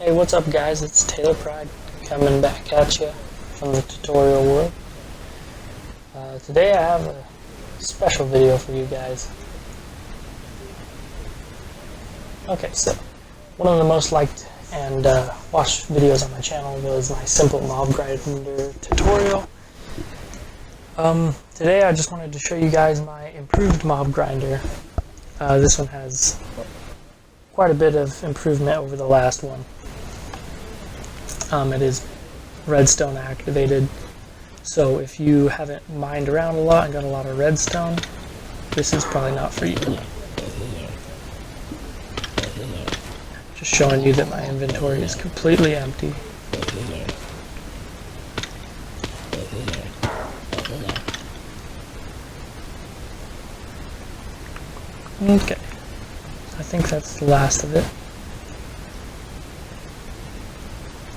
Hey, what's up guys? It's Taylor Pride coming back at you from the tutorial world. Today I have a special video for you guys. Okay, so one of the most liked and watched videos on my channel was my simple mob grinder tutorial. Today I just wanted to show you guys my improved mob grinder. This one has quite a bit of improvement over the last one. It is redstone activated, so if you haven't mined around a lot and got a lot of redstone, this is probably not for you. Just showing you that my inventory is completely empty. Okay, I think that's the last of it.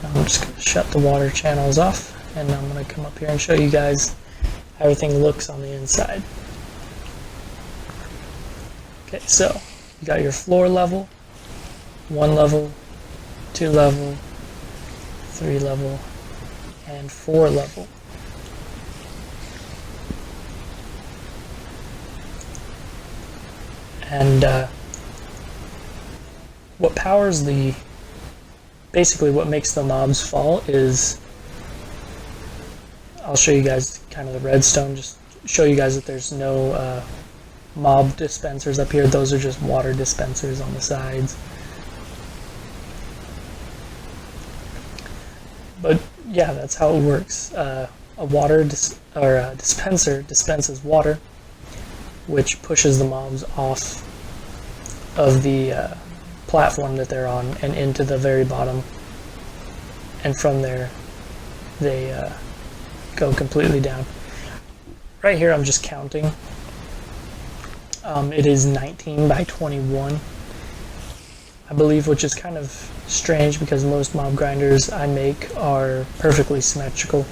I'm just going to shut the water channels off, and I'm going to come up here and show you guys how everything looks on the inside. Okay, so you got your floor level, 1 level, 2 level, 3 level, and 4 level. And what powers the basically what makes the mobs fall is, I'll show you guys kind of the redstone, just show you guys that there's no mob dispensers up here. Those are just water dispensers on the sides. But yeah, that's how it works. A water dispenser dispenses water, which pushes the mobs off of the platform that they're on and into the very bottom, and from there they go completely down. Right here I'm just counting. It is 19 by 21, I believe, which is kind of strange because most mob grinders I make are perfectly symmetrical.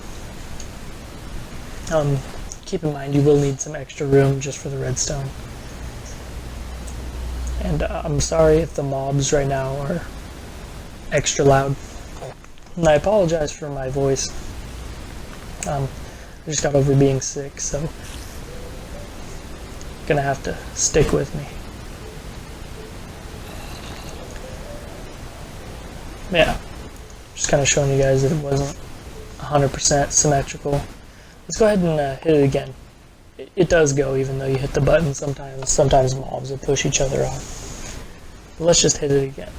Keep in mind you will need some extra room just for the redstone. And I'm sorry if the mobs right now are extra loud. And I apologize for my voice. I just got over being sick, so you're gonna have to stick with me. Yeah, just kind of showing you guys that it wasn't 100% symmetrical. Let's go ahead and hit it again. It does go even though you hit the button sometimes. Sometimes mobs will push each other off. But let's just hit it again.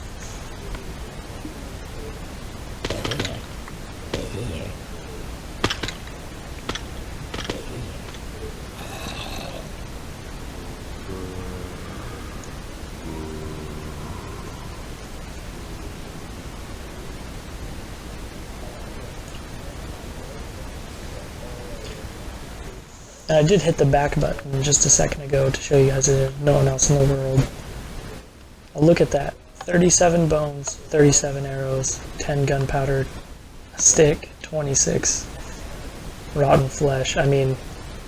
And I did hit the back button just a second ago to show you guys that no one else in the world. Now look at that. 37 bones, 37 arrows, 10 gunpowder, a stick, 26 rotten flesh. I mean,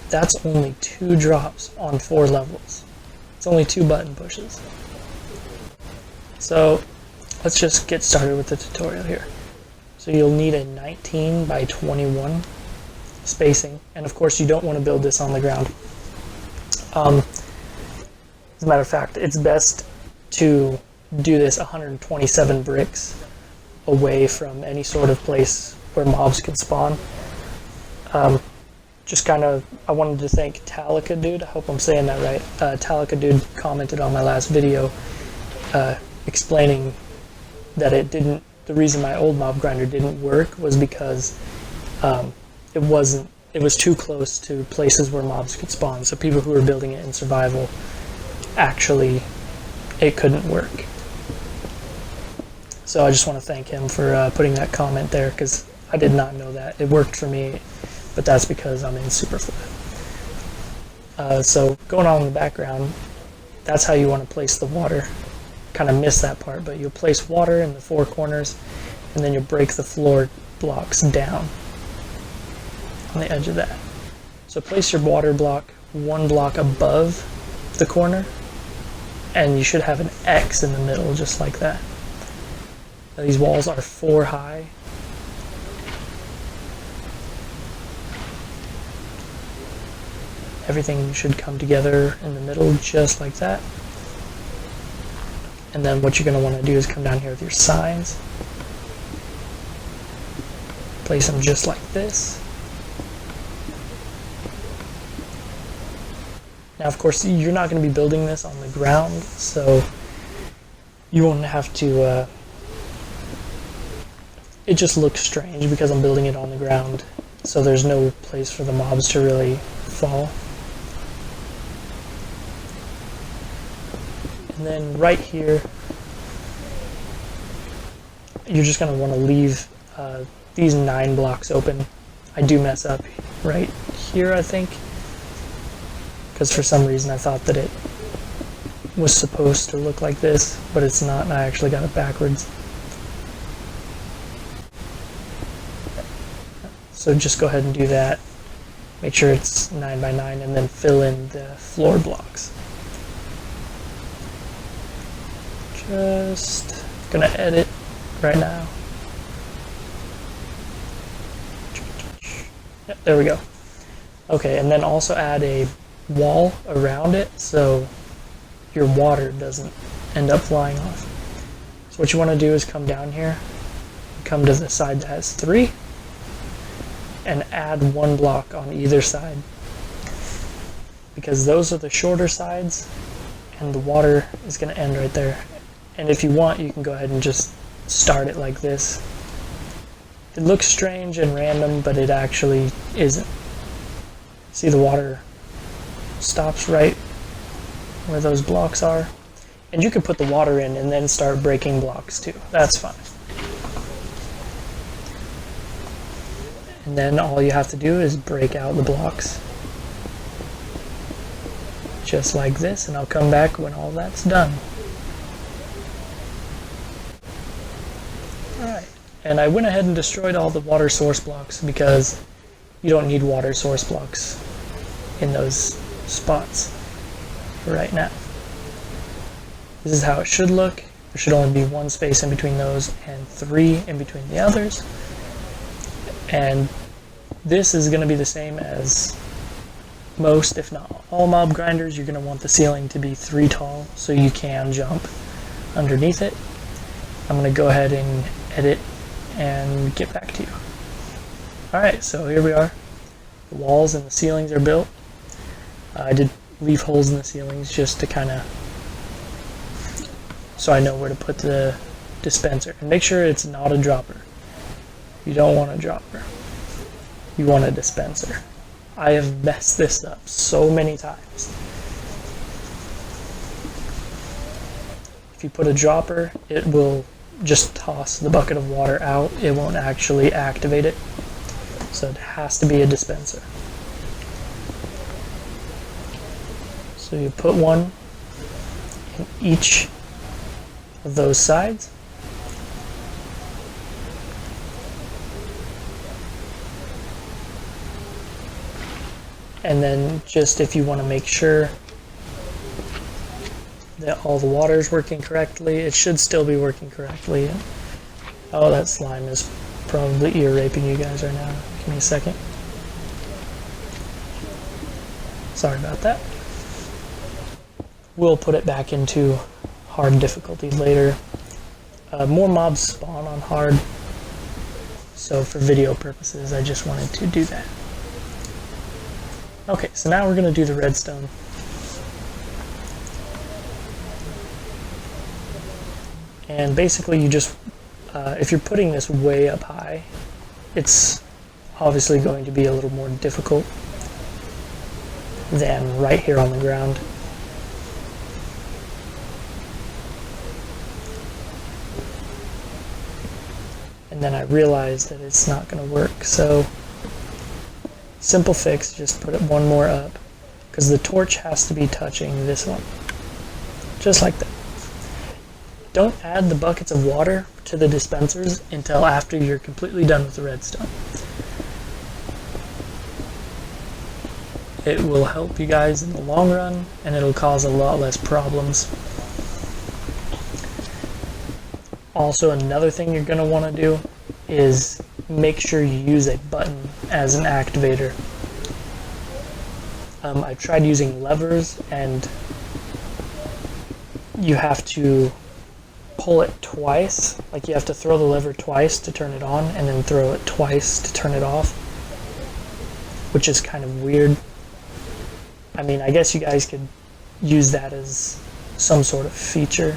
that's only 2 drops on 4 levels. It's only 2 button pushes. So let's just get started with the tutorial here. So you'll need a 19 by 21 spacing, and of course you don't want to build this on the ground. As a matter of fact, it's best to do this 127 bricks away from any sort of place where mobs can spawn. Just kind of, I wanted to thank Talika Dude, I hope I'm saying that right. Talika Dude commented on my last video explaining that the reason my old mob grinder didn't work was because it was too close to places where mobs could spawn. So people who were building it in survival, actually, it couldn't work. So I just want to thank him for putting that comment there, because I did not know that. It worked for me, but that's because I'm in Superflat. So going on in the background, that's how you want to place the water. Kind of missed that part, but you'll place water in the 4 corners, and then you'll break the floor blocks down on the edge of that. So place your water block 1 block above the corner, and you should have an X in the middle, just like that. These walls are 4 high. Everything should come together in the middle just like that. And then what you're going to want to do is come down here with your signs. Place them just like this. Now, of course, you're not going to be building this on the ground, so you won't have to... it just looks strange because I'm building it on the ground, so there's no place for the mobs to really fall. And then right here, you're just going to want to leave these 9 blocks open. I do mess up right here, I think, because for some reason I thought that it was supposed to look like this, but it's not, and I actually got it backwards. So just go ahead and do that. Make sure it's 9 by 9, and then fill in the floor blocks. Just gonna edit right now. Yep, there we go. Okay, and then also add a wall around it so your water doesn't end up flying off. So what you want to do is come down here, come to the side that has 3, and add 1 block on either side, because those are the shorter sides and the water is going to end right there. And if you want, you can go ahead and just start it like this. It looks strange and random, but it actually isn't. See, the water stops right where those blocks are. And you can put the water in and then start breaking blocks too. That's fine. And then all you have to do is break out the blocks. Just like this, and I'll come back when all that's done. Alright, and I went ahead and destroyed all the water source blocks because you don't need water source blocks in those spots for right now. This is how it should look. There should only be 1 space in between those and 3 in between the others. And this is going to be the same as most, if not all, mob grinders. You're going to want the ceiling to be 3 tall so you can jump underneath it. I'm going to go ahead and edit and get back to you. Alright, so here we are. The walls and the ceilings are built. I did leave holes in the ceilings just to kind of, so I know where to put the dispenser. And make sure it's not a dropper. You don't want a dropper. You want a dispenser. I have messed this up so many times. If you put a dropper, it will just toss the bucket of water out. It won't actually activate it. So it has to be a dispenser. So you put 1 in each of those sides. And then just if you want to make sure that all the water is working correctly, it should still be working correctly. Oh, that slime is probably ear raping you guys right now. Give me a second. Sorry about that. We'll put it back into hard difficulty later. More mobs spawn on hard, so for video purposes I just wanted to do that. Okay, so now we're going to do the redstone. And basically you just, if you're putting this way up high, it's obviously going to be a little more difficult than right here on the ground. And then I realized that it's not going to work, so simple fix, just put it 1 more up, because the torch has to be touching this one, just like that. Don't add the buckets of water to the dispensers until after you're completely done with the redstone. It will help you guys in the long run, and it'll cause a lot less problems. Also, another thing you're going to want to do is make sure you use a button as an activator. I've tried using levers, and you have to pull it twice. Like, you have to throw the lever twice to turn it on, and then throw it twice to turn it off, which is kind of weird. I mean, I guess you guys could use that as some sort of feature.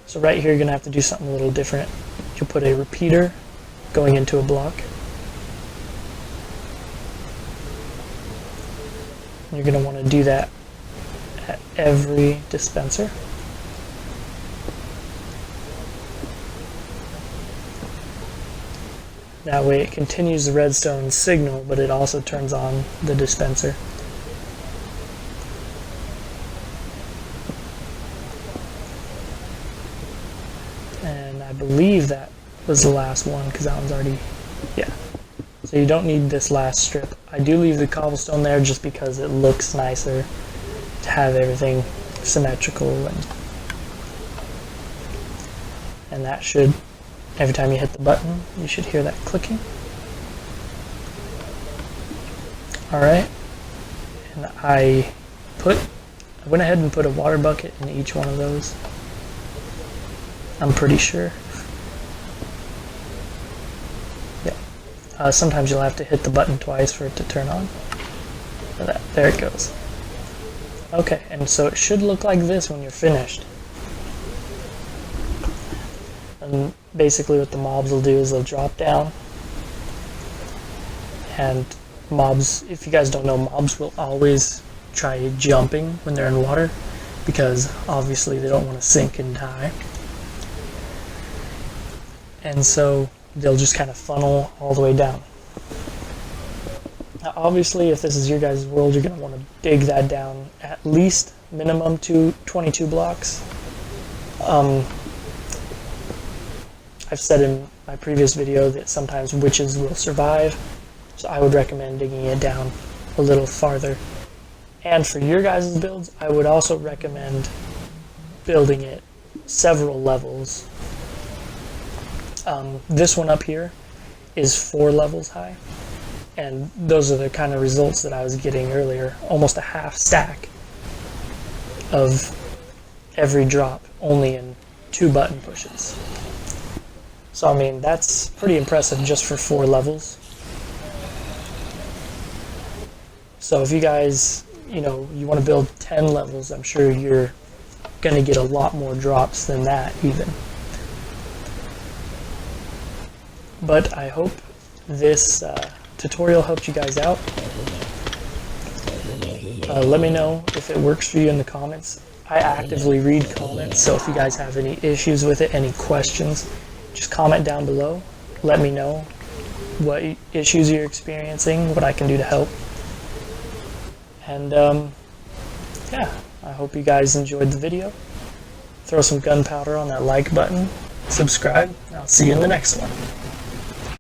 So right here, you're going to have to do something a little different. You'll put a repeater going into a block. You're going to want to do that at every dispenser. That way it continues the redstone signal, but it also turns on the dispenser. And I believe that was the last one, because that one's already, yeah. So you don't need this last strip. I do leave the cobblestone there just because it looks nicer to have everything symmetrical, and that should, every time you hit the button, you should hear that clicking. Alright, and I went ahead and put a water bucket in each one of those. I'm pretty sure. Yeah. Sometimes you'll have to hit the button twice for it to turn on. There it goes. Okay, and so it should look like this when you're finished. And basically what the mobs will do is they'll drop down, and mobs, if you guys don't know, mobs will always try jumping when they're in water, because obviously they don't want to sink and die. And so they'll just kind of funnel all the way down. Now obviously, if this is your guys' world, you're going to want to dig that down at least minimum to 22 blocks. I've said in my previous video that sometimes witches will survive, so I would recommend digging it down a little farther. And for your guys' builds, I would also recommend building it several levels. This one up here is 4 levels high, and those are the kind of results that I was getting earlier. Almost a half stack of every drop, only in 2 button pushes. So I mean, that's pretty impressive just for 4 levels. So if you guys, you want to build 10 levels, I'm sure you're going to get a lot more drops than that even. But I hope this tutorial helped you guys out. Let me know if it works for you in the comments. I actively read comments, so if you guys have any issues with it, any questions, just comment down below. Let me know what issues you're experiencing, what I can do to help. And yeah, I hope you guys enjoyed the video. Throw some gunpowder on that like button, subscribe, and I'll see you in the next one.